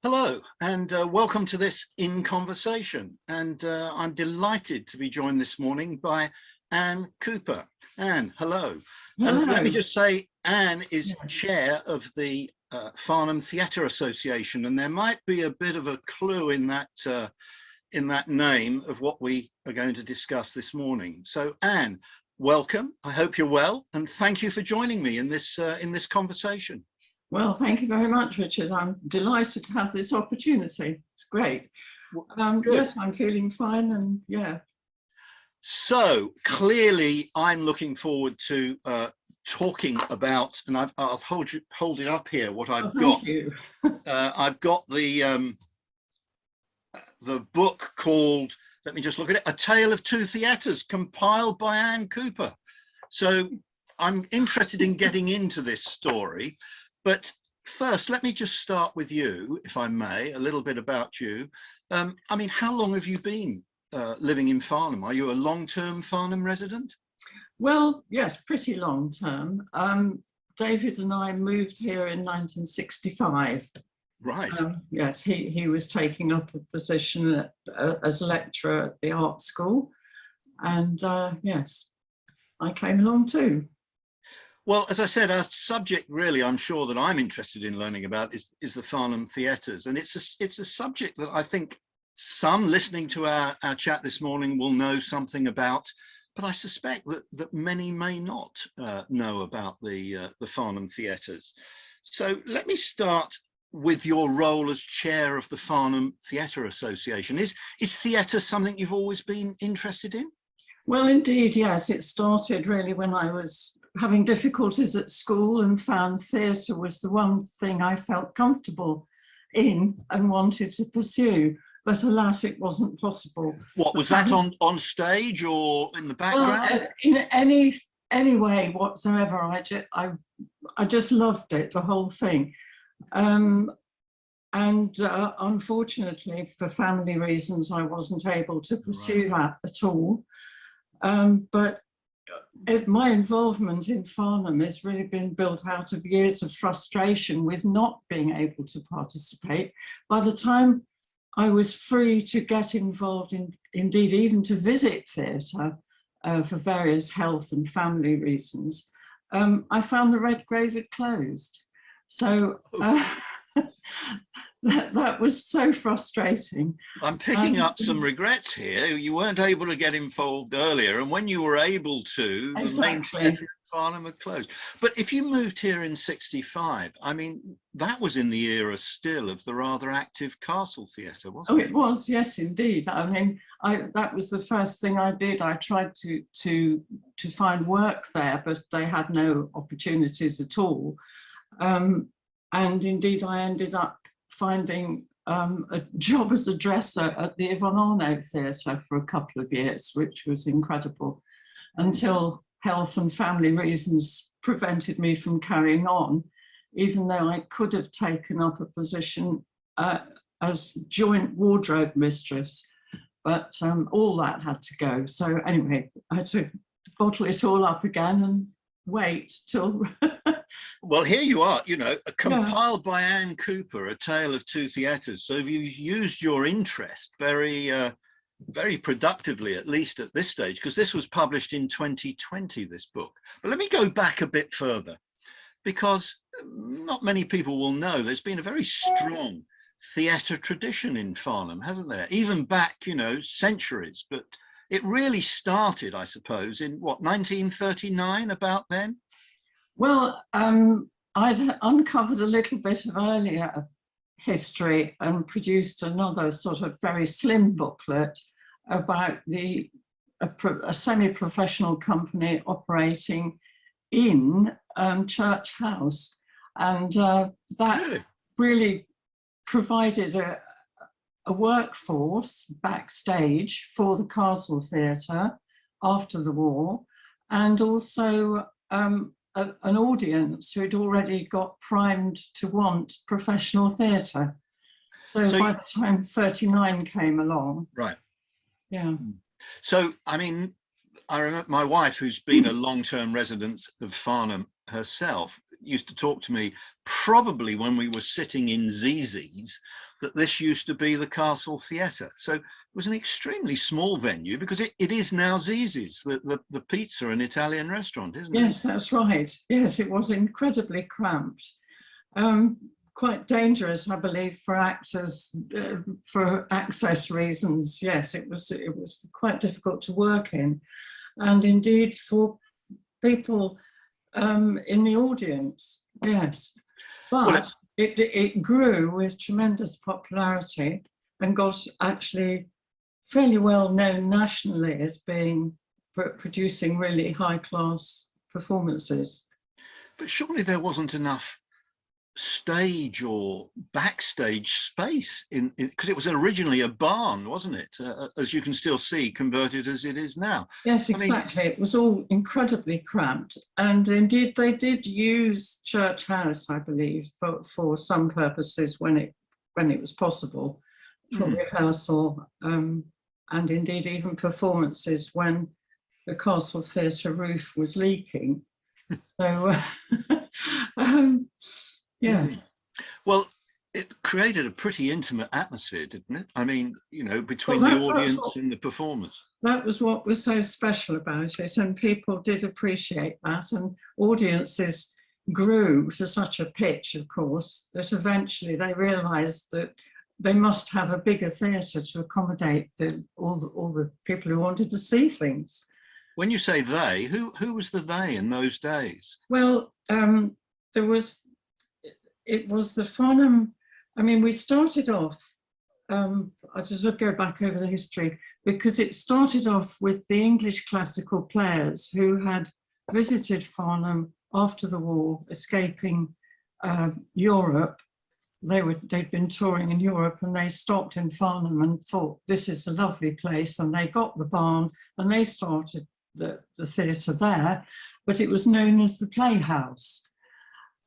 Hello, and welcome to this In Conversation. And I'm delighted to be joined this morning by Anne Cooper. Anne, hello. Hello. Let me just say, Anne is Yes. chair of the Farnham Theatre Association, and there might be a bit of a clue in that name of what we are going to discuss this morning. So, Anne, welcome. I hope you're well, and thank you for joining me in this conversation. Well, thank you very much, Richard. I'm delighted to have this opportunity. It's great. Yes, I'm feeling fine, and yeah. So clearly, I'm looking forward to talking about, and I'll hold it up here. What I've got. Thank you. I've got the book called. Let me just look at it. A Tale of Two Theatres, compiled by Anne Cooper. So I'm interested in getting into this story. But first, let me just start with you, if I may, a little bit about you. I mean, how long have you been living in Farnham? Are you a long-term Farnham resident? Well, yes, pretty long term. David and I moved here in 1965. Right. Yes, he was taking up a position as a lecturer at the art school. And yes, I came along too. Well, as I said, our subject really, I'm sure that I'm interested in learning about is the Farnham Theatres. And it's a subject that I think some listening to our chat this morning will know something about, but I suspect that many may not know about the Farnham Theatres. So let me start with your role as chair of the Farnham Theatre Association. Is theatre something you've always been interested in? Well, indeed, yes. It started really when I was having difficulties at school and found theatre was the one thing I felt comfortable in and wanted to pursue. But alas, it wasn't possible. What was that, on stage or in the background? Well, in any way whatsoever. I just loved it, the whole thing. Unfortunately, for family reasons, I wasn't able to pursue that at all. But my involvement in Farnham has really been built out of years of frustration with not being able to participate. By the time I was free to get involved in, indeed even to visit theatre for various health and family reasons, I found the Red Grave had closed. So that was so frustrating. I'm picking up some regrets here. You weren't able to get involved earlier, and when you were able to, exactly. The main theatre in Farnham had closed. But if you moved here in '65, I mean, that was in the era still of the rather active Castle Theatre, wasn't it? Oh, it was, yes, indeed. I mean, that was the first thing I did. I tried to find work there, but they had no opportunities at all. And indeed, I ended up finding a job as a dresser at the Yvonne Arnault Theatre for a couple of years, which was incredible, until health and family reasons prevented me from carrying on, even though I could have taken up a position as joint wardrobe mistress, but all that had to go. So anyway, I had to bottle it all up again and wait till... Well, here you are, compiled by Anne Cooper, A Tale of Two Theatres. So you've used your interest very productively, at least at this stage, because this was published in 2020, this book. But let me go back a bit further, because not many people will know there's been a very strong theatre tradition in Farnham, hasn't there? Even back, centuries. But it really started, I suppose, in what, 1939, about then? Well, I'd uncovered a little bit of earlier history and produced another sort of very slim booklet about a semi-professional company operating in Church House. And that really provided a workforce backstage for the Castle Theatre after the war, and also an audience who had already got primed to want professional theatre. So by the time 39 came along. Right. Yeah. So, I mean, I remember my wife, who's been a long-term resident of Farnham herself, used to talk to me probably when we were sitting in Zizi's that this used to be the Castle Theatre. So it was an extremely small venue, because it is now Zizi's, the pizza and Italian restaurant, isn't it? Yes, that's right. Yes, it was incredibly cramped. Quite dangerous, I believe, for actors for access reasons. Yes, it was quite difficult to work in, and indeed for people in the audience. Yes, but it grew with tremendous popularity and got actually fairly well known nationally as being producing really high class performances. But surely there wasn't enough stage or backstage space in because it was originally a barn, wasn't it? As you can still see, converted as it is now. Yes, exactly. I mean, it was all incredibly cramped, and indeed they did use Church House, I believe, for some purposes when it was possible, for rehearsal, and indeed even performances when the Castle Theatre roof was leaking. So yeah. Well, it created a pretty intimate atmosphere, didn't it? I mean, you know, between the audience and the performers. That was what was so special about it, and people did appreciate that, and audiences grew to such a pitch, of course, that eventually they realised that they must have a bigger theatre to accommodate all the people who wanted to see things. When you say they, who was the they in those days? Well, it was the Farnham. I mean, we started off, I just would go back over the history, because it started off with the English classical players who had visited Farnham after the war, escaping Europe. They'd been touring in Europe, and they stopped in Farnham and thought, this is a lovely place, and they got the barn and they started the theatre there, but it was known as the Playhouse.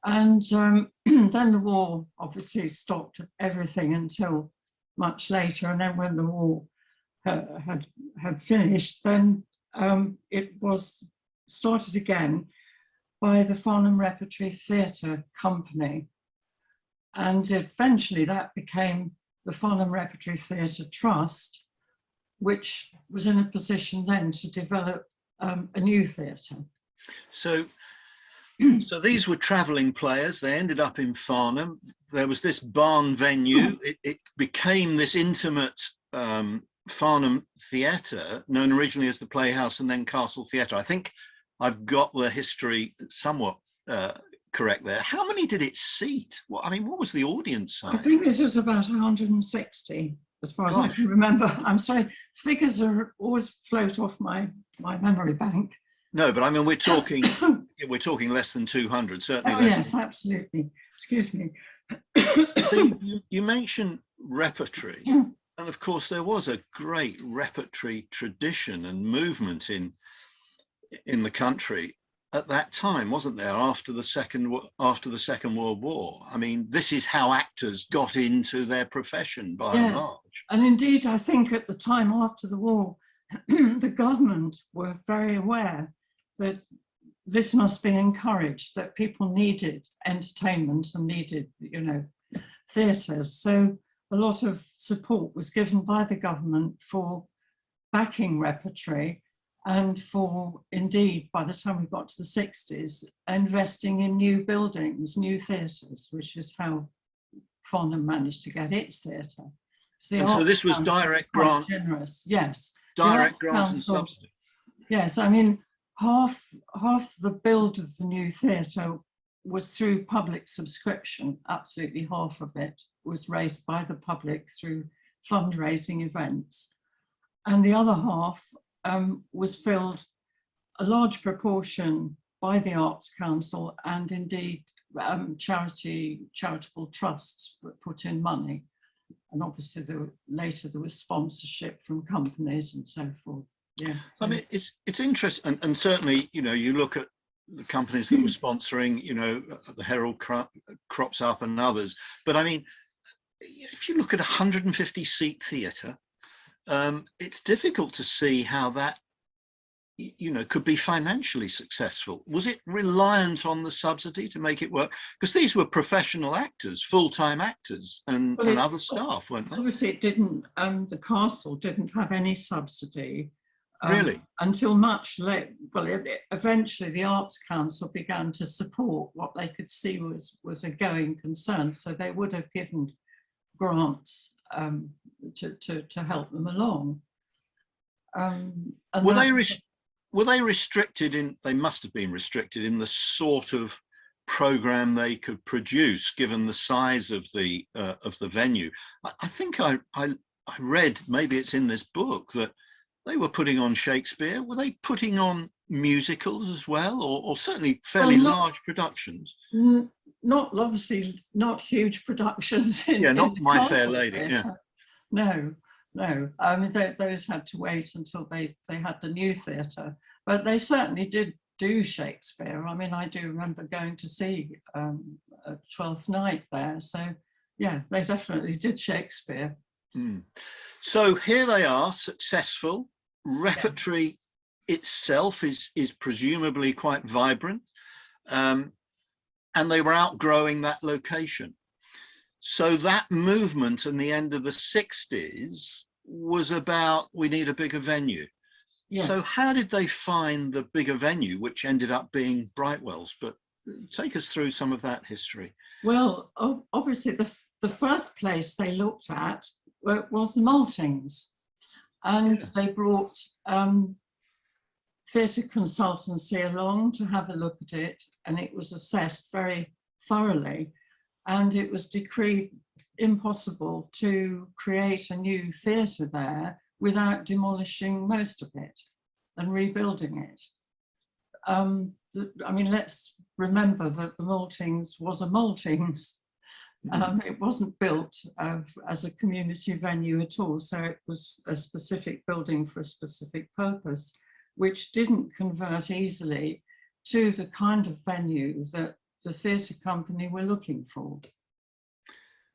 And then the war obviously stopped everything until much later. And then when the war had finished, then it was started again by the Farnham Repertory Theatre Company. And eventually that became the Farnham Repertory Theatre Trust, which was in a position then to develop a new theatre. So these were travelling players. They ended up in Farnham. There was this barn venue. It became this intimate Farnham Theatre, known originally as the Playhouse and then Castle Theatre. I think I've got the history somewhat correct there. How many did it seat? What was the audience size? I think this was about 160, as far as I can remember. I'm sorry, figures are always float off my memory bank. No, but I mean, we're talking less than 200, certainly. Oh, yes, absolutely. Excuse me. So you mentioned repertory, and of course there was a great repertory tradition and movement in the country at that time, wasn't there? After the Second World War. I mean, this is how actors got into their profession by and large. And indeed, I think at the time after the war, the government were very aware that this must be encouraged, that people needed entertainment and needed, theatres. So a lot of support was given by the government for backing repertory, and for, indeed, by the time we got to the 60s, investing in new buildings, new theatres, which is how Farnham managed to get its theatre. So this was direct grant? Generous, yes. Direct grant and subsidy? Yes, I mean, half the build of the new theatre was through public subscription. Absolutely half of it was raised by the public through fundraising events. And the other half was filled, a large proportion, by the Arts Council, and indeed charitable trusts put in money. And obviously later there was sponsorship from companies and so forth. Yeah. So. I mean, it's interesting, and certainly, you look at the companies that were sponsoring, the Herald crops up and others. But I mean, if you look at 150 seat theatre, it's difficult to see how that, you know, could be financially successful? Was it reliant on the subsidy to make it work? Because these were professional actors, full-time actors, and other staff, weren't they? Obviously, it didn't. The castle didn't have any subsidy Really? until much late. Well, eventually, the Arts Council began to support what they could see was a going concern. So they would have given grants to help them along. Were they restricted in? They must have been restricted in the sort of program they could produce, given the size of the venue. I think I read, maybe it's in this book, that they were putting on Shakespeare. Were they putting on musicals as well, or certainly fairly large productions? Not obviously not huge productions. Not My Fair Lady. Yeah. No. I mean, those had to wait until they had the new theatre, but they certainly did do Shakespeare. I mean, I do remember going to see Twelfth Night there. So yeah, they definitely did Shakespeare. So here they are, successful. Repertory itself is presumably quite vibrant, and they were outgrowing that location. So that movement in the end of the 60s was about, we need a bigger venue. Yes. So how did they find the bigger venue, which ended up being Brightwell's? But take us through some of that history. Well, obviously the first place they looked at was the Maltings, and they brought theatre consultancy along to have a look at it, and it was assessed very thoroughly. And it was decreed impossible to create a new theatre there without demolishing most of it and rebuilding it. I mean, let's remember that the Maltings was a Maltings. It wasn't built as a community venue at all. So it was a specific building for a specific purpose, which didn't convert easily to the kind of venue that the theatre company were looking for.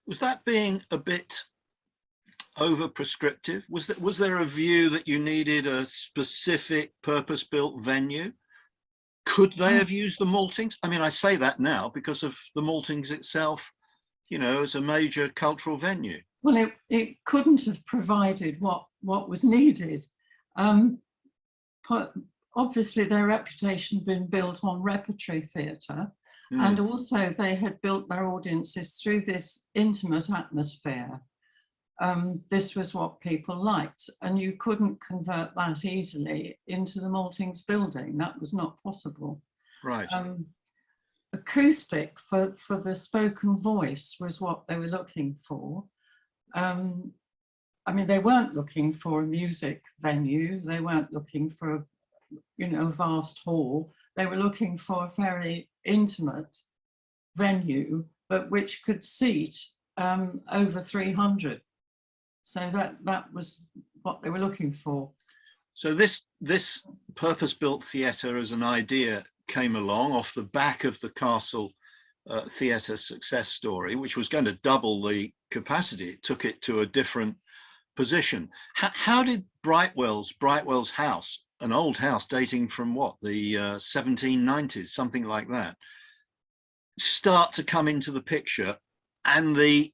Was that being a bit over prescriptive? Was there a view that you needed a specific purpose-built venue? Could they have used the Maltings? I mean, I say that now because of the Maltings itself, you know, as a major cultural venue. Well, it couldn't have provided what was needed. Obviously, their reputation had been built on repertory theatre. And also they had built their audiences through this intimate atmosphere. This was what people liked, and you couldn't convert that easily into the Maltings building. That was not possible. Right. Acoustic for the spoken voice was what they were looking for. I mean, they weren't looking for a music venue. They weren't looking for a vast hall. They were looking for a very intimate venue, but which could seat over 300. So that was what they were looking for. So this purpose-built theatre as an idea came along off the back of the Castle Theatre success story, which was going to double the capacity. It took it to a different position. How did Brightwell's house, an old house dating from what, the 1790s, something like that, start to come into the picture, and the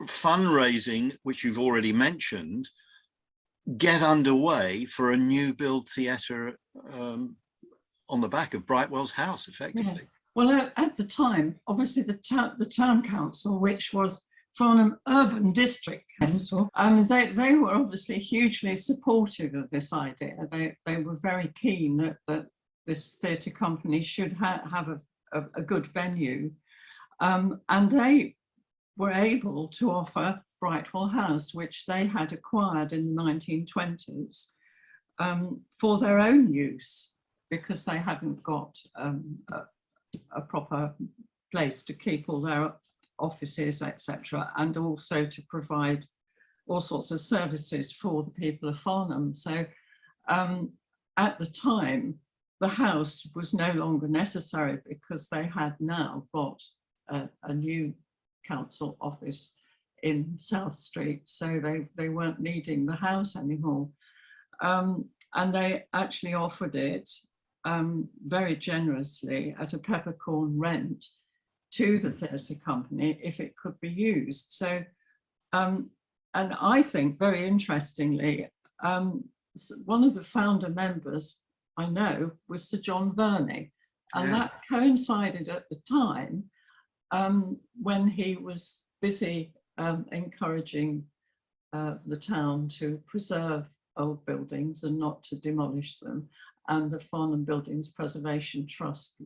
fundraising, which you've already mentioned, get underway for a new build theatre on the back of Brightwell's house, effectively? Yeah. Well, at the time, obviously the town council, which was Farnham Urban District Council, they were obviously hugely supportive of this idea. They were very keen that this theatre company should have a good venue, and they were able to offer Brightwell House, which they had acquired in the 1920s for their own use, because they hadn't got a proper place to keep all their offices, etc., and also to provide all sorts of services for the people of Farnham. So at the time, the house was no longer necessary because they had now got a new council office in South Street, so they weren't needing the house anymore. and they actually offered it very generously at a peppercorn rent to the theatre company if it could be used. So, and I think very interestingly, one of the founder members I know was Sir John Verney, and that coincided at the time when he was busy encouraging the town to preserve old buildings and not to demolish them. And the Farnham Buildings Preservation Trust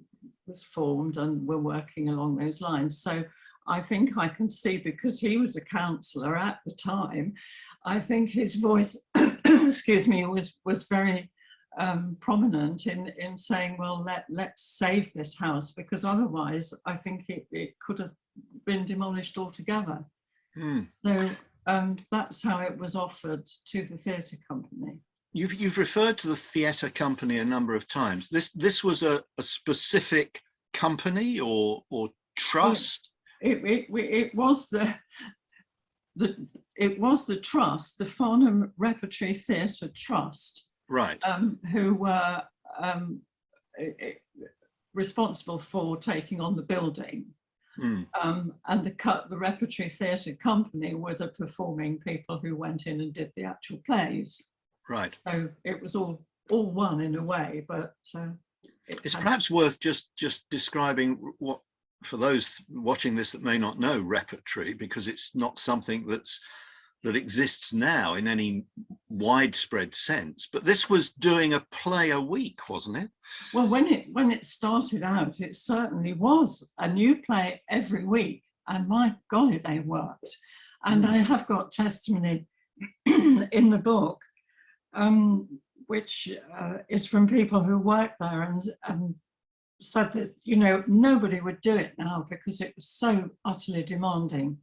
was formed, and we're working along those lines. So I think I can see, because he was a councillor at the time, I think his voice, excuse me, was very prominent in saying, well, let's save this house, because otherwise I think it could have been demolished altogether. So that's how it was offered to the theatre company. You've referred to the theatre company a number of times. This was a specific company or trust? It was the trust, the Farnham Repertory Theatre Trust, right? Who were responsible for taking on the building. And the Repertory Theatre Company were the performing people who went in and did the actual plays. Right. So it was all one in a way, but it's perhaps worth just describing what, for those watching this that may not know repertory, because it's not something that exists now in any widespread sense. But this was doing a play a week, wasn't it? Well, when it started out, it certainly was a new play every week, and my golly, they worked. And I have got testimony in the book, which is from people who worked there and said that, you know, nobody would do it now because it was so utterly demanding.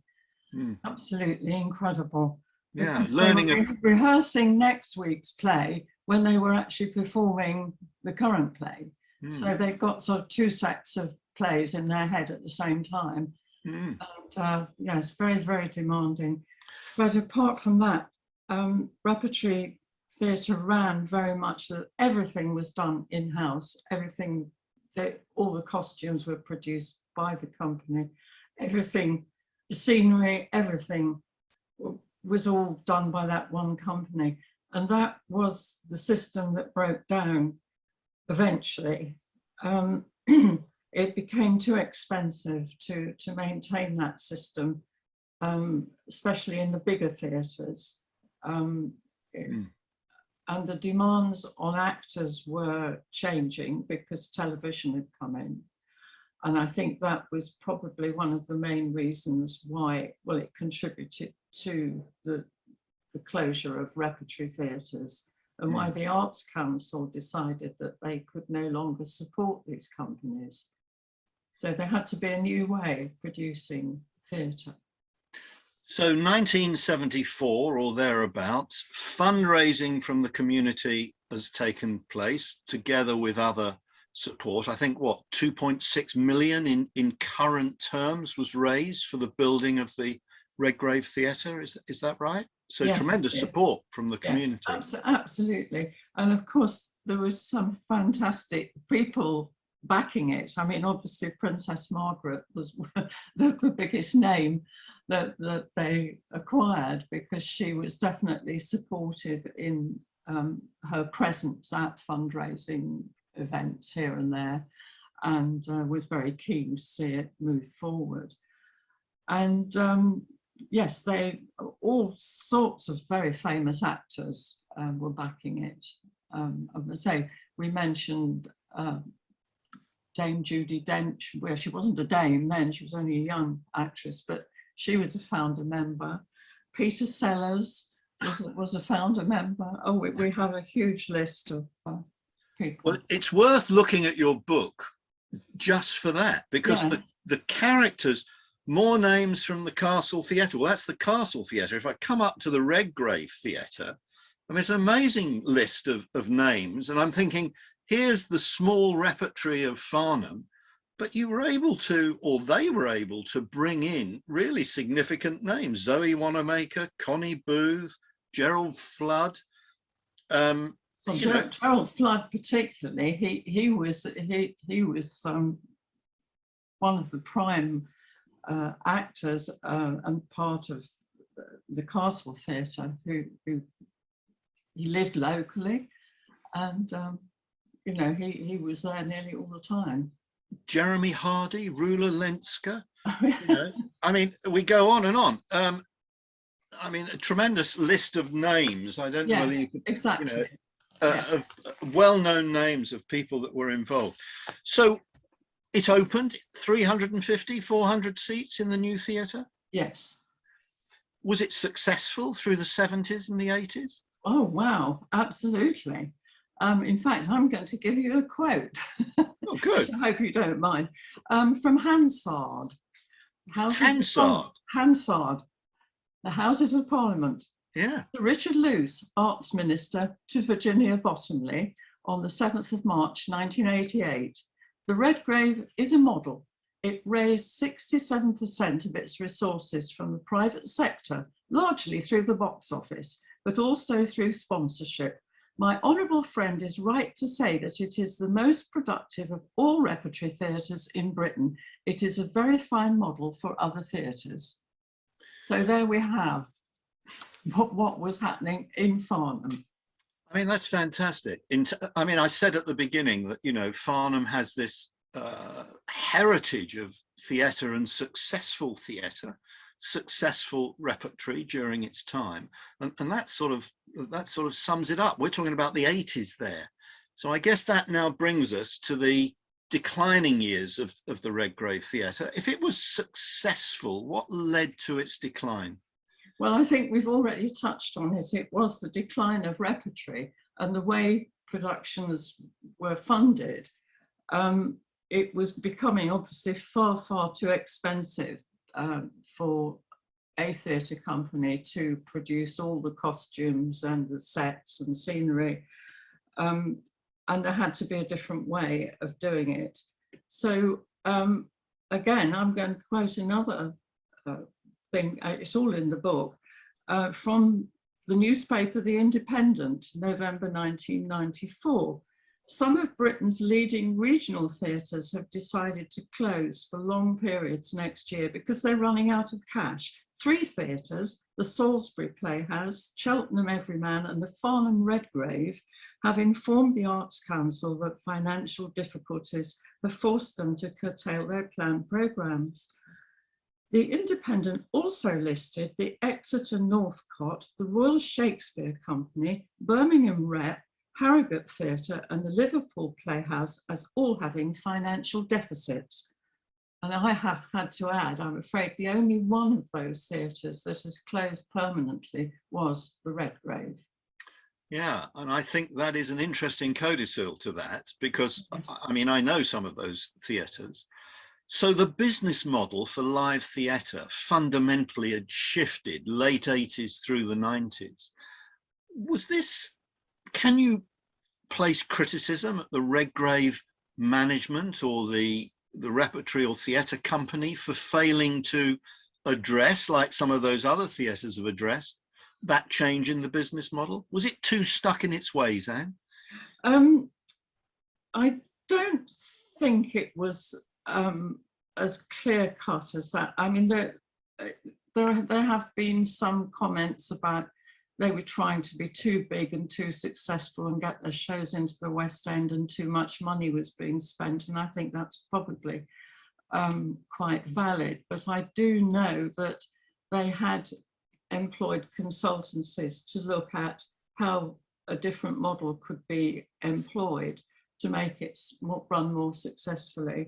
Absolutely incredible. Yeah, learning rehearsing next week's play when they were actually performing the current play. So they've got sort of two sets of plays in their head at the same time. And yes, very, very demanding. But apart from that, repertory theatre ran very much that everything was done in-house. Everything, all the costumes were produced by the company. Everything, the scenery, everything was all done by that one company. And that was the system that broke down eventually. It became too expensive to maintain that system, especially in the bigger theatres. And the demands on actors were changing because television had come in. And I think that was probably one of the main reasons why, well, it contributed to the closure of repertory theatres, and why the Arts Council decided that they could no longer support these companies. So there had to be a new way of producing theatre. So 1974 or thereabouts, fundraising from the community has taken place together with other support. I think what, 2.6 million in current terms was raised for the building of the Redgrave Theatre. Is that right? So yes, tremendous support from the community. Yes, absolutely. And of course, there was some fantastic people backing it. I mean, obviously Princess Margaret was the biggest name that they acquired, because she was definitely supportive in her presence at fundraising events here and there, and was very keen to see it move forward. And yes, all sorts of very famous actors were backing it. I would say we mentioned Dame Judi Dench, where she wasn't a dame then, she was only a young actress, but she was a founder member. Peter Sellers was a founder member. Oh, we have a huge list of people. Well, it's worth looking at your book just for that, because yes, the characters, more names from the Castle Theatre. Well, that's the Castle Theatre. If I come up to the Redgrave Theatre, I mean, it's an amazing list of names, and I'm thinking, here's the small repertory of Farnham, but you were able to, or they were able to, bring in really significant names: Zoe Wanamaker, Connie Booth, Gerald Flood. Well, you know, Gerald Flood particularly, he was one of the prime actors and part of the Castle Theatre who he lived locally, and you know, he was there nearly all the time. Jeremy Hardy, Rula Lenska, you know, I mean, we go on and on. I mean, a tremendous list of names. I don't know whether you could, exactly. You know, of well-known names of people that were involved. So it opened 350, 400 seats in the new theatre. Yes. Was it successful through the 70s and the 80s? Oh, wow, absolutely. In fact, I'm going to give you a quote. Oh, good. I hope you don't mind. From Hansard. Hansard? Hansard, the Houses of Parliament. Yeah. Richard Luce, Arts Minister to Virginia Bottomley on the 7th of March, 1988. The Redgrave is a model. It raised 67% of its resources from the private sector, largely through the box office, but also through sponsorship. My honourable friend is right to say that it is the most productive of all repertory theatres in Britain. It is a very fine model for other theatres. So there we have what was happening in Farnham. I mean, that's fantastic. I mean, I said at the beginning that, you know, Farnham has this heritage of theatre and successful theatre, successful repertory during its time, and that sort of sums it up. We're talking about the 80s there, so I guess that now brings us to the declining years of the Redgrave Theatre. If it was successful, what led to its decline? Well, I think we've already touched on it. It was the decline of repertory and the way productions were funded. It was becoming obviously far, far too expensive for a theatre company to produce all the costumes and the sets and scenery. And there had to be a different way of doing it. So again, I'm going to quote another thing, it's all in the book, from the newspaper The Independent, November 1994. Some of Britain's leading regional theatres have decided to close for long periods next year because they're running out of cash. 3 theatres, the Salisbury Playhouse, Cheltenham Everyman and the Farnham Redgrave, have informed the Arts Council that financial difficulties have forced them to curtail their planned programmes. The Independent also listed the Exeter Northcott, the Royal Shakespeare Company, Birmingham Rep, Harrogate Theatre and the Liverpool Playhouse as all having financial deficits. And I have had to add, I'm afraid the only one of those theatres that has closed permanently was the Redgrave. Yeah, and I think that is an interesting codicil to that, because Yes. I mean, I know some of those theatres. So the business model for live theatre fundamentally had shifted late 80s through the 90s. Was this, can you place criticism at the Redgrave management or the repertory or theatre company for failing to address, like some of those other theatres have addressed, that change in the business model? Was it too stuck in its ways, Anne? I don't think it was as clear cut as that. I mean, there have been some comments about they were trying to be too big and too successful and get their shows into the West End, and too much money was being spent. And I think that's probably quite valid. But I do know that they had employed consultancies to look at how a different model could be employed to make it run more successfully.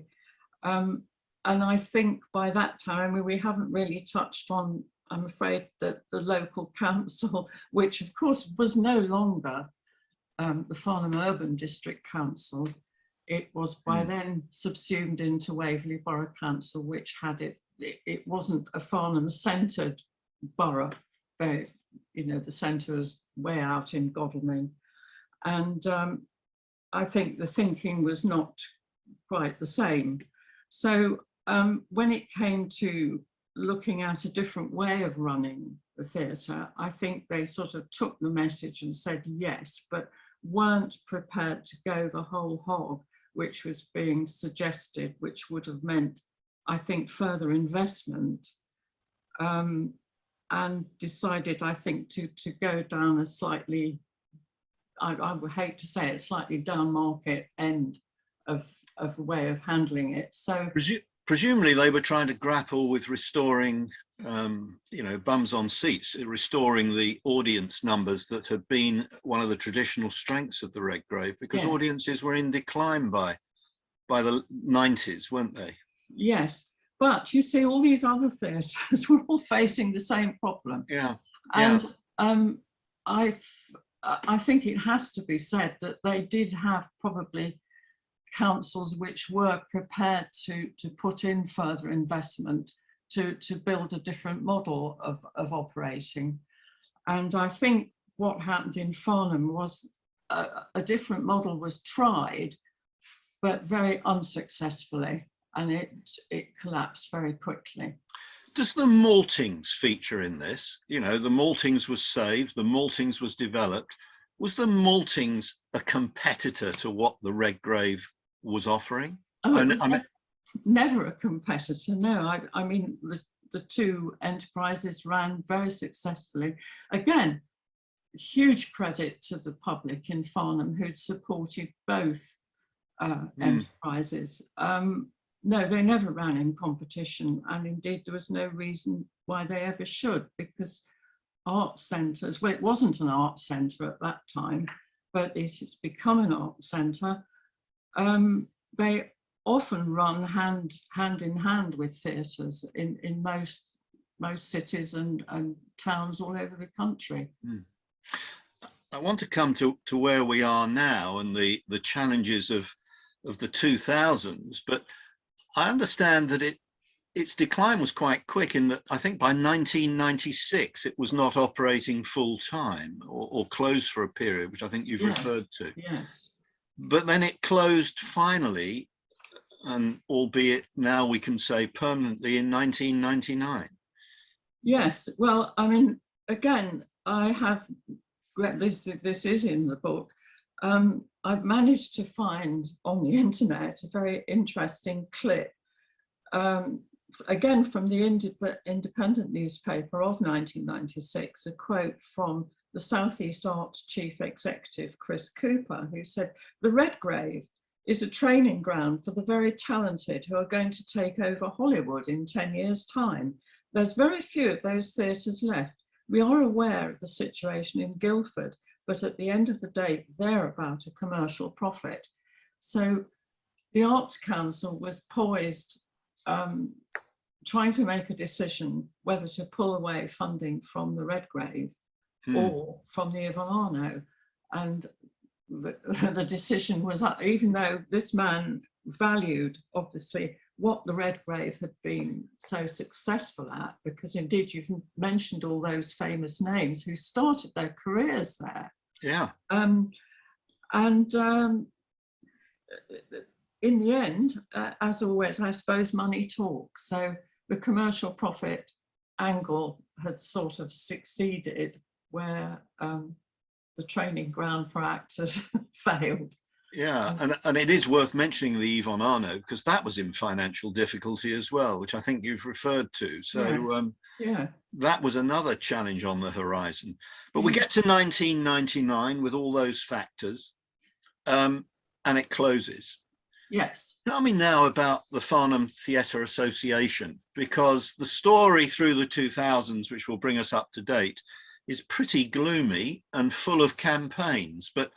And I think by that time, we haven't really touched on, I'm afraid, that the local council, which of course was no longer the Farnham Urban District Council, it was by then subsumed into Waverley Borough Council, which had it wasn't a Farnham-centred borough. You know, the centre was way out in Godalming. And I think the thinking was not quite the same. So when it came to looking at a different way of running the theatre, I think they sort of took the message and said yes, but weren't prepared to go the whole hog, which was being suggested, which would have meant, I think, further investment, and decided, I think, to go down a slightly, I would hate to say it, slightly down market end of a way of handling it. So presumably they were trying to grapple with restoring, you know, bums on seats, restoring the audience numbers that had been one of the traditional strengths of the Redgrave, because audiences were in decline by the 90s, weren't they? Yes, but you see, all these other theatres were all facing the same problem. Yeah. And I think it has to be said that they did have probably councils which were prepared to put in further investment to build a different model of operating. And I think what happened in Farnham was a different model was tried, but very unsuccessfully, and it collapsed very quickly. Does the Maltings feature in this? You know, the Maltings was saved, the Maltings was developed. Was the Maltings a competitor to what the Redgrave was offering? Oh, never a competitor, no. I mean, the two enterprises ran very successfully. Again, huge credit to the public in Farnham who'd supported both enterprises. No, they never ran in competition, and indeed there was no reason why they ever should, because art centres, well, it wasn't an art centre at that time, but it has become an art centre. They often run hand in hand with theatres in most cities and towns all over the country. I want to come to where we are now and the challenges of the 2000s, but I understand that its decline was quite quick, in that I think by 1996 it was not operating full time, or closed for a period, which I think you've referred to. Yes. But then it closed finally, and albeit now we can say permanently, in 1999. Yes, well, I mean, again, I have this is in the book. I've managed to find on the internet a very interesting clip, again from the Independent newspaper of 1996, a quote from the South East Arts Chief Executive, Chris Cooper, who said, "The Redgrave is a training ground for the very talented who are going to take over Hollywood in 10 years' time. There's very few of those theatres left. We are aware of the situation in Guildford, but at the end of the day, they're about a commercial profit." So the Arts Council was poised, trying to make a decision whether to pull away funding from the Redgrave or from the Yvonne Arnaud. And the decision was, even though this man valued, obviously, what the Redgrave had been so successful at, because indeed you've mentioned all those famous names who started their careers there. Yeah. In the end, as always, I suppose money talks. So the commercial profit angle had sort of succeeded where the training ground for actors failed. Yeah, and it is worth mentioning the Yvonne Arnaud, because that was in financial difficulty as well, which I think you've referred to. So that was another challenge on the horizon. But we get to 1999 with all those factors, and it closes. Yes. Tell me now about the Farnham Theatre Association, because the story through the 2000s, which will bring us up to date, is pretty gloomy and full of campaigns. But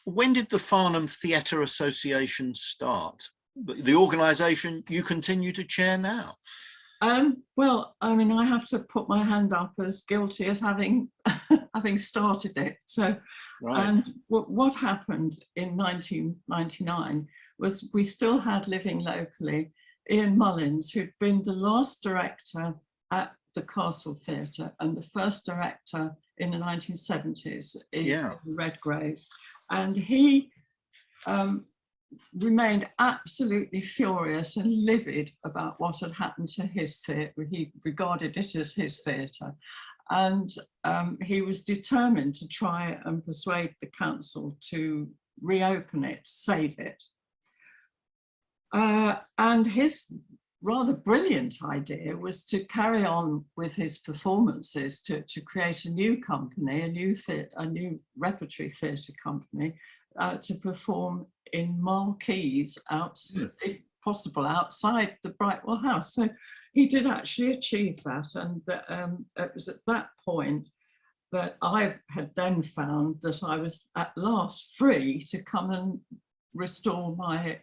when did the Farnham Theatre Association start? The organisation you continue to chair now? Well, I mean, I have to put my hand up as guilty as having having started it. So, and what happened in 1999 was we still had living locally Ian Mullins, who'd been the last director at the Castle Theatre and the first director in the 1970s in the Redgrave. And he remained absolutely furious and livid about what had happened to his theatre. He regarded it as his theatre. and he was determined to try and persuade the council to reopen it, save it. And his rather brilliant idea was to carry on with his performances, to create a new company, a new repertory theatre company, to perform in marquees, if possible, outside the Brightwell House. So he did actually achieve that, and it was at that point that I had then found that I was at last free to come and restore my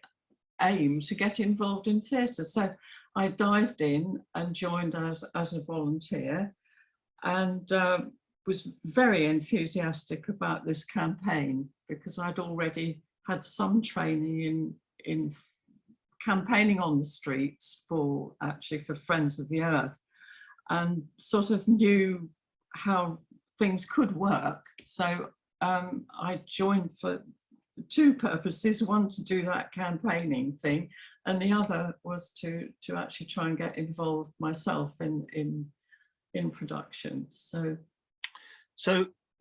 aim to get involved in theatre. So I dived in and joined as a volunteer, and was very enthusiastic about this campaign because I'd already had some training in campaigning on the streets for Friends of the Earth, and sort of knew how things could work. So I joined for two purposes: one, to do that campaigning thing, and the other was to actually try and get involved myself in production. So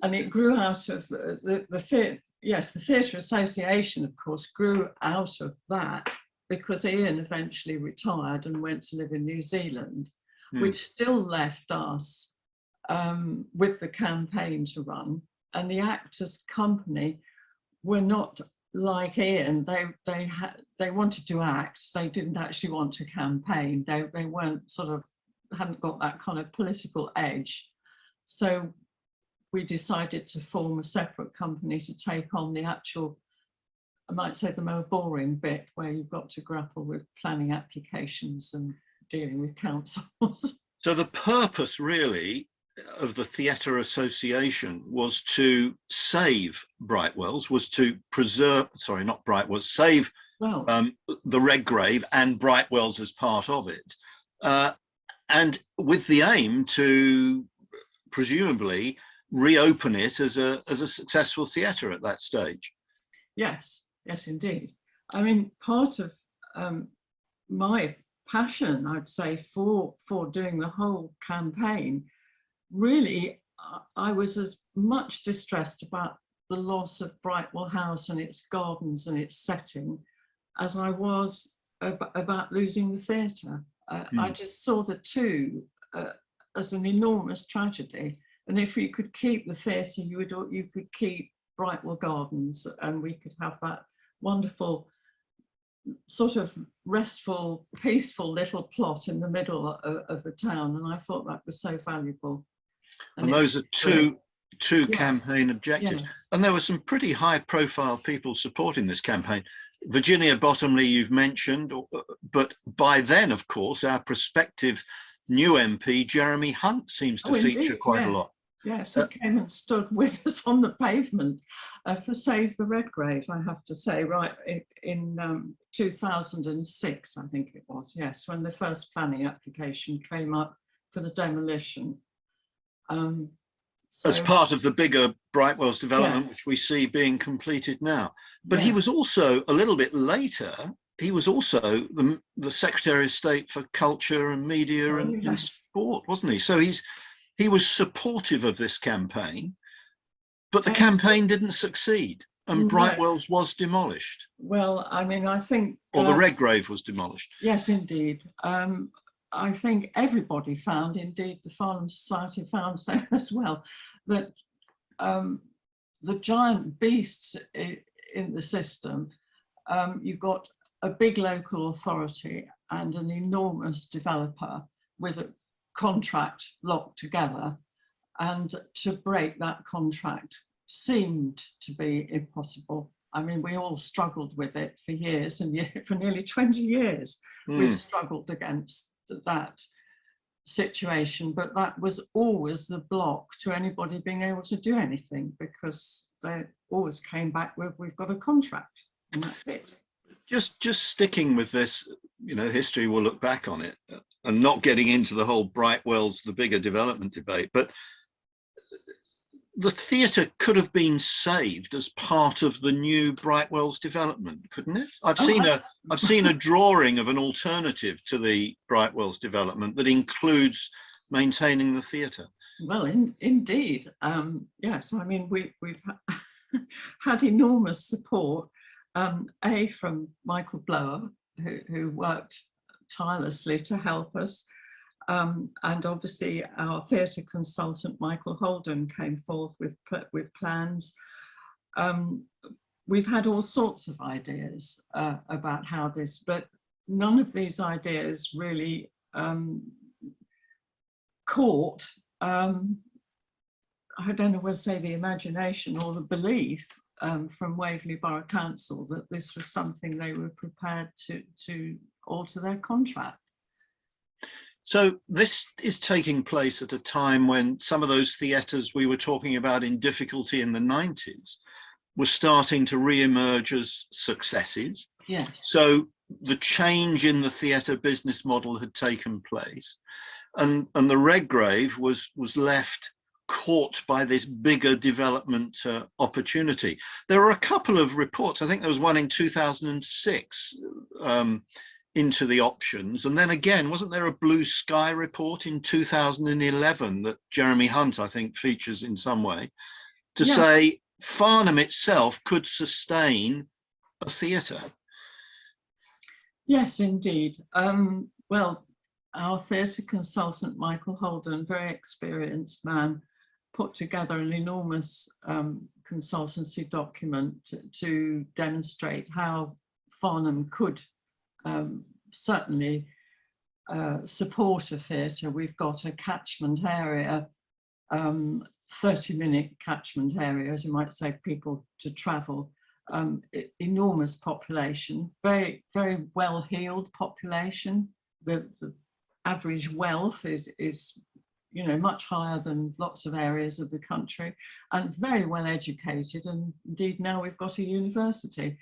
and it grew out of the theatre. Yes, the Theatre Association, of course, grew out of that because Ian eventually retired and went to live in New Zealand, which still left us with the campaign to run. And the Actors Company were not like Ian. They wanted to act. They didn't actually want to campaign. They weren't hadn't got that kind of political edge. So we decided to form a separate company to take on the actual, I might say, the more boring bit, where you've got to grapple with planning applications and dealing with councils. So the purpose really of the Theatre Association was to save Brightwells, was to preserve, sorry, not Brightwells, save the Redgrave and Brightwells as part of it. And with the aim to presumably reopen it as a successful theatre at that stage. Yes, yes, indeed. I mean, part of my passion, I'd say, for doing the whole campaign, really, I was as much distressed about the loss of Brightwell House and its gardens and its setting as I was about losing the theatre. I just saw the two as an enormous tragedy. And if you could keep the theatre, you could keep Brightwell Gardens, and we could have that wonderful sort of restful, peaceful little plot in the middle of the town. And I thought that was so valuable. And those are two campaign objectives. Yes. And there were some pretty high profile people supporting this campaign. Virginia Bottomley, you've mentioned, but by then, of course, our prospective new MP, Jeremy Hunt, seems to feature quite a lot. Yes, he came and stood with us on the pavement for Save the Redgrave, I have to say, right in 2006, I think it was, yes, when the first planning application came up for the demolition. As part of the bigger Brightwells development, which we see being completed now. But he was also, a little bit later, he was also the Secretary of State for Culture and Media and Sport, wasn't he? So he was supportive of this campaign, but the campaign didn't succeed, and Brightwells was demolished. Well, I mean, I think... Or the Redgrave was demolished. Yes, indeed. I think everybody found, indeed the Farnham Society found so as well, that the giant beasts in the system, you've got a big local authority and an enormous developer with a contract locked together, and to break that contract seemed to be impossible. I mean, we all struggled with it for years and for nearly 20 years. We've struggled against that situation, but that was always the block to anybody being able to do anything, because they always came back with, we've got a contract, and that's it. Just sticking with this, you know, history will look back on it, and not getting into the whole Brightwells, the bigger development debate, but the theatre could have been saved as part of the new Brightwells development, couldn't it? I've seen a drawing of an alternative to the Brightwells development that includes maintaining the theatre. Well, indeed, yes. I mean, we've had enormous support. From Michael Blower, who worked tirelessly to help us, and obviously our theatre consultant Michael Holden came forth with plans. We've had all sorts of ideas about how this, but none of these ideas really caught, I don't know whether to say the imagination or the belief from Waverley Borough Council that this was something they were prepared to alter their contract. So this is taking place at a time when some of those theatres we were talking about in difficulty in the 90s were starting to re-emerge as successes. Yes. So the change in the theatre business model had taken place, and the Redgrave was left caught by this bigger development opportunity. There were a couple of reports. I think there was one in 2006 into the options, and then again, wasn't there a Blue Sky report in 2011 that Jeremy Hunt, I think, features in some way to say Farnham itself could sustain a theatre? Yes, indeed. Well, our theatre consultant, Michael Holden, very experienced man, put together an enormous consultancy document to demonstrate how Farnham could certainly support a theatre. We've got a catchment area, 30-minute catchment area, as you might say, people to travel. Enormous population, very, very well-heeled population. The average wealth is you know, much higher than lots of areas of the country, and very well educated, and indeed now we've got a university.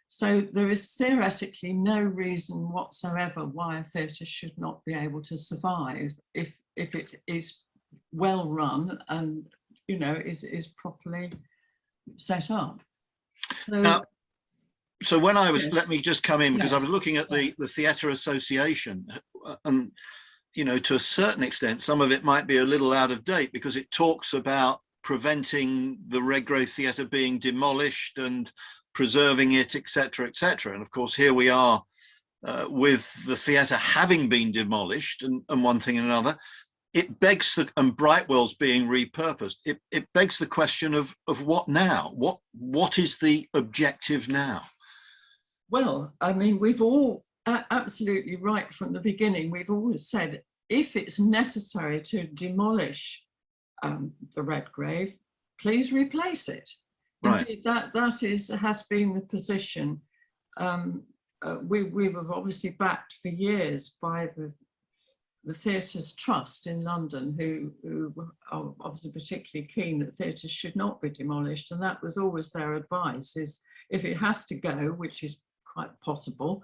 So there is theoretically no reason whatsoever why a theatre should not be able to survive if it is well run and, you know, is properly set up. So, now, so when I was, yes. Let me just come in, because Yes. I was looking at the Theatre Association, and you know, to a certain extent, some of it might be a little out of date because it talks about preventing the Redgrave Theatre being demolished and preserving it, etc., etc. And of course, here we are with the theatre having been demolished and one thing and another. It begs and Brightwell's being repurposed. It begs the question of what now? What is the objective now? Well, I mean, we've all absolutely right from the beginning. We've always said if it's necessary to demolish the Redgrave, please replace it. Right. Indeed, that has been the position. We were obviously backed for years by the Theatres Trust in London, who are obviously particularly keen that theatres should not be demolished, and that was always their advice: is if it has to go, which is quite possible,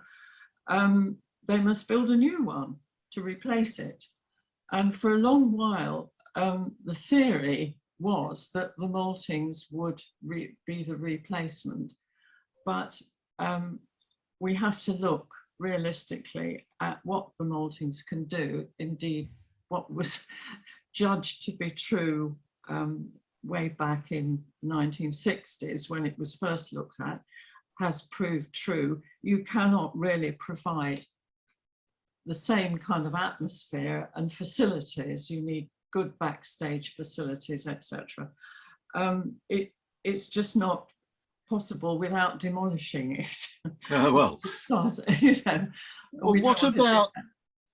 they must build a new one to replace it. And for a long while, the theory was that the Maltings would be the replacement, but we have to look realistically at what the Maltings can do. Indeed, what was judged to be true way back in 1960s when it was first looked at has proved true. You cannot really provide the same kind of atmosphere and facilities. You need good backstage facilities, etc. It's just not possible without demolishing it. Well, You know, well,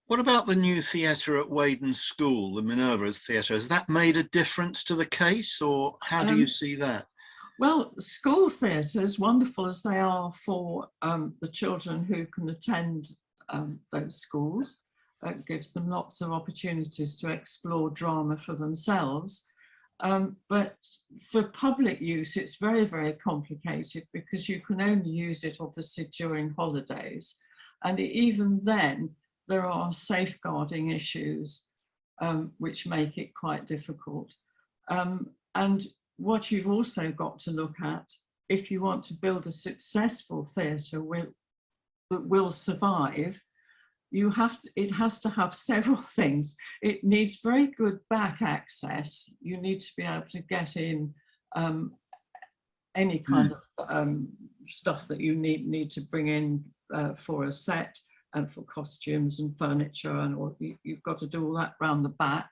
what about the new theatre at Weydon School, the Minerva Theatre? Has that made a difference to the case, or how do you see that? Well, school theatres, wonderful as they are for the children who can attend those schools, gives them lots of opportunities to explore drama for themselves. But for public use, it's very, very complicated because you can only use it obviously during holidays. And even then, there are safeguarding issues which make it quite difficult. And what you've also got to look at, if you want to build a successful theatre that will survive, it has to have several things. It needs very good back access. You need to be able to get in any kind of stuff that you need to bring in for a set and for costumes and furniture, and you've got to do all that round the back.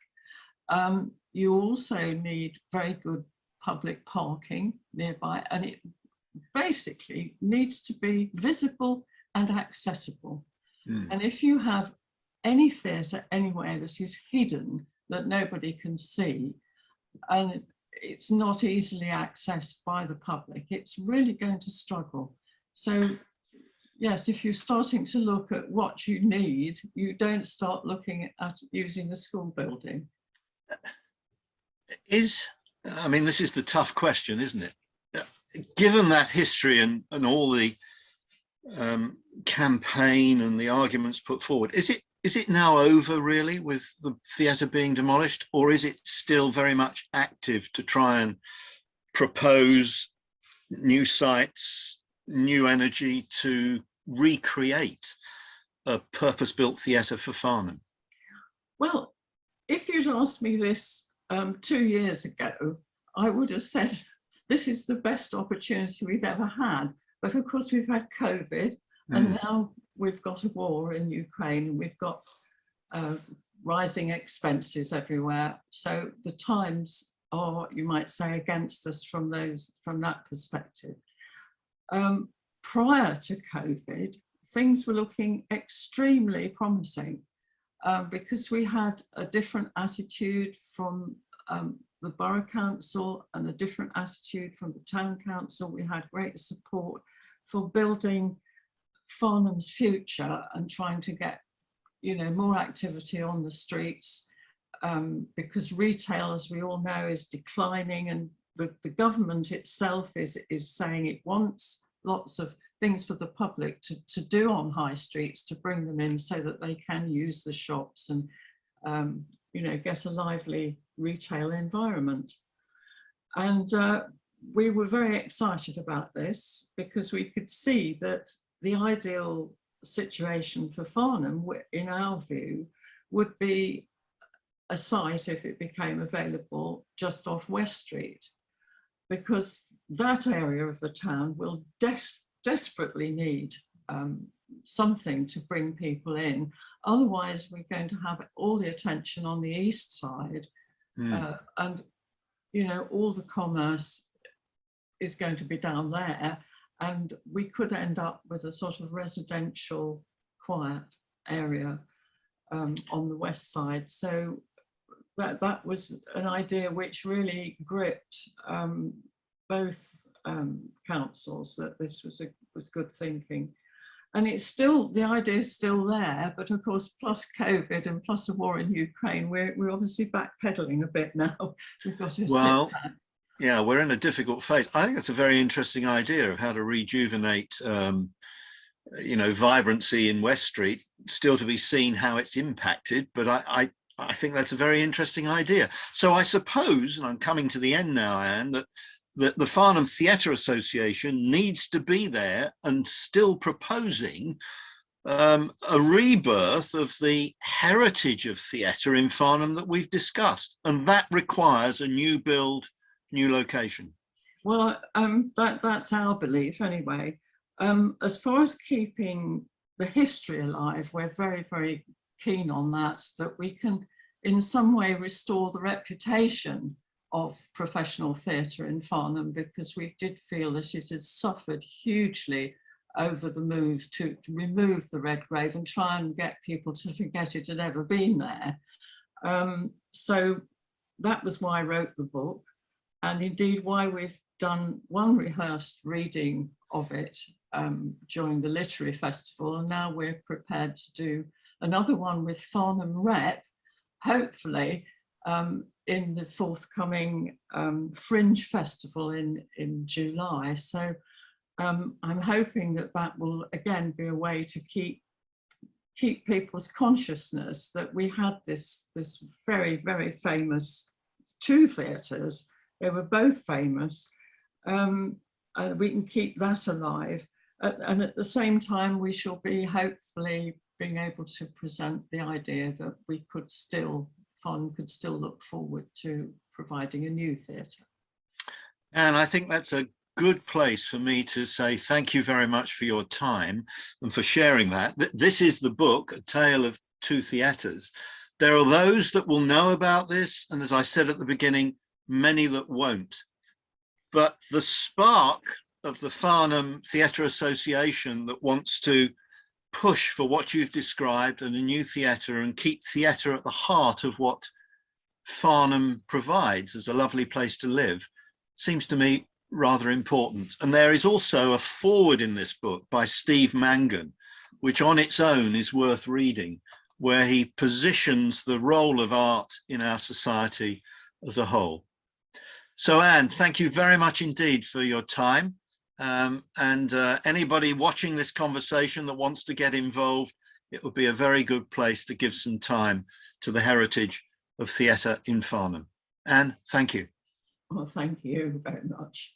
You also need very good public parking nearby, and it basically needs to be visible and accessible. And if you have any theatre anywhere that is hidden, that nobody can see, and it's not easily accessed by the public, it's really going to struggle. So yes, if you're starting to look at what you need, you don't start looking at using a school building. I mean, this is the tough question, isn't it? Given that history and all the campaign and the arguments put forward, is it now over really with the theatre being demolished, or is it still very much active to try and propose new sites, new energy to recreate a purpose-built theatre for Farnham? Well, if you'd asked me this 2 years ago, I would have said this is the best opportunity we've ever had. But of course, we've had COVID, and now we've got a war in Ukraine, and we've got rising expenses everywhere. So the times are, you might say, against us from that perspective. Prior to COVID, things were looking extremely promising because we had a different attitude from the Borough Council and a different attitude from the Town Council. We had great support for building Farnham's future and trying to get, more activity on the streets, because retail, as we all know, is declining, and the government itself is saying it wants lots of things for the public to do on high streets, to bring them in so that they can use the shops and get a lively retail environment. And we were very excited about this because we could see that the ideal situation for Farnham, in our view, would be a site, if it became available, just off West Street, because that area of the town will desperately need something to bring people in. Otherwise, we're going to have all the attention on the east side, and all the commerce is going to be down there, and we could end up with a sort of residential, quiet area on the west side. So that was an idea which really gripped both councils, that this was good thinking. And it's still, the idea is still there, but of course, plus COVID and plus a war in Ukraine, we're obviously backpedaling a bit now. We've got to sit back. Yeah, we're in a difficult phase. I think it's a very interesting idea of how to rejuvenate, vibrancy in West Street. Still to be seen how it's impacted, but I think that's a very interesting idea. So I suppose, and I'm coming to the end now, Anne, that the Farnham Theatre Association needs to be there and still proposing a rebirth of the heritage of theatre in Farnham that we've discussed, and that requires a new build, new location. Well, that's our belief anyway. As far as keeping the history alive, we're very, very keen on that we can in some way restore the reputation of professional theatre in Farnham, because we did feel that it has suffered hugely over the move to remove the red grave and try and get people to forget it had ever been there. So that was why I wrote the book, and indeed why we've done one rehearsed reading of it during the literary festival, and now we're prepared to do another one with Farnham Rep, hopefully in the forthcoming Fringe Festival in July. So I'm hoping that will again be a way to keep people's consciousness that we had this very, very famous two theatres. They were both famous. We can keep that alive. And at the same time, we shall be hopefully being able to present the idea that we could still, Farnham could still look forward to providing a new theatre. And I think that's a good place for me to say thank you very much for your time and for sharing that. This is the book, A Tale of Two Theatres. There are those that will know about this, and as I said at the beginning, many that won't. But the spark of the Farnham Theatre Association that wants to push for what you've described and a new theatre and keep theatre at the heart of what Farnham provides as a lovely place to live seems to me rather important. And there is also a foreword in this book by Steve Mangan, which on its own is worth reading, where he positions the role of art in our society as a whole. So Anne, thank you very much indeed for your time. Anybody watching this conversation that wants to get involved, it would be a very good place to give some time to the heritage of theatre in Farnham. Anne, thank you. Well, thank you very much.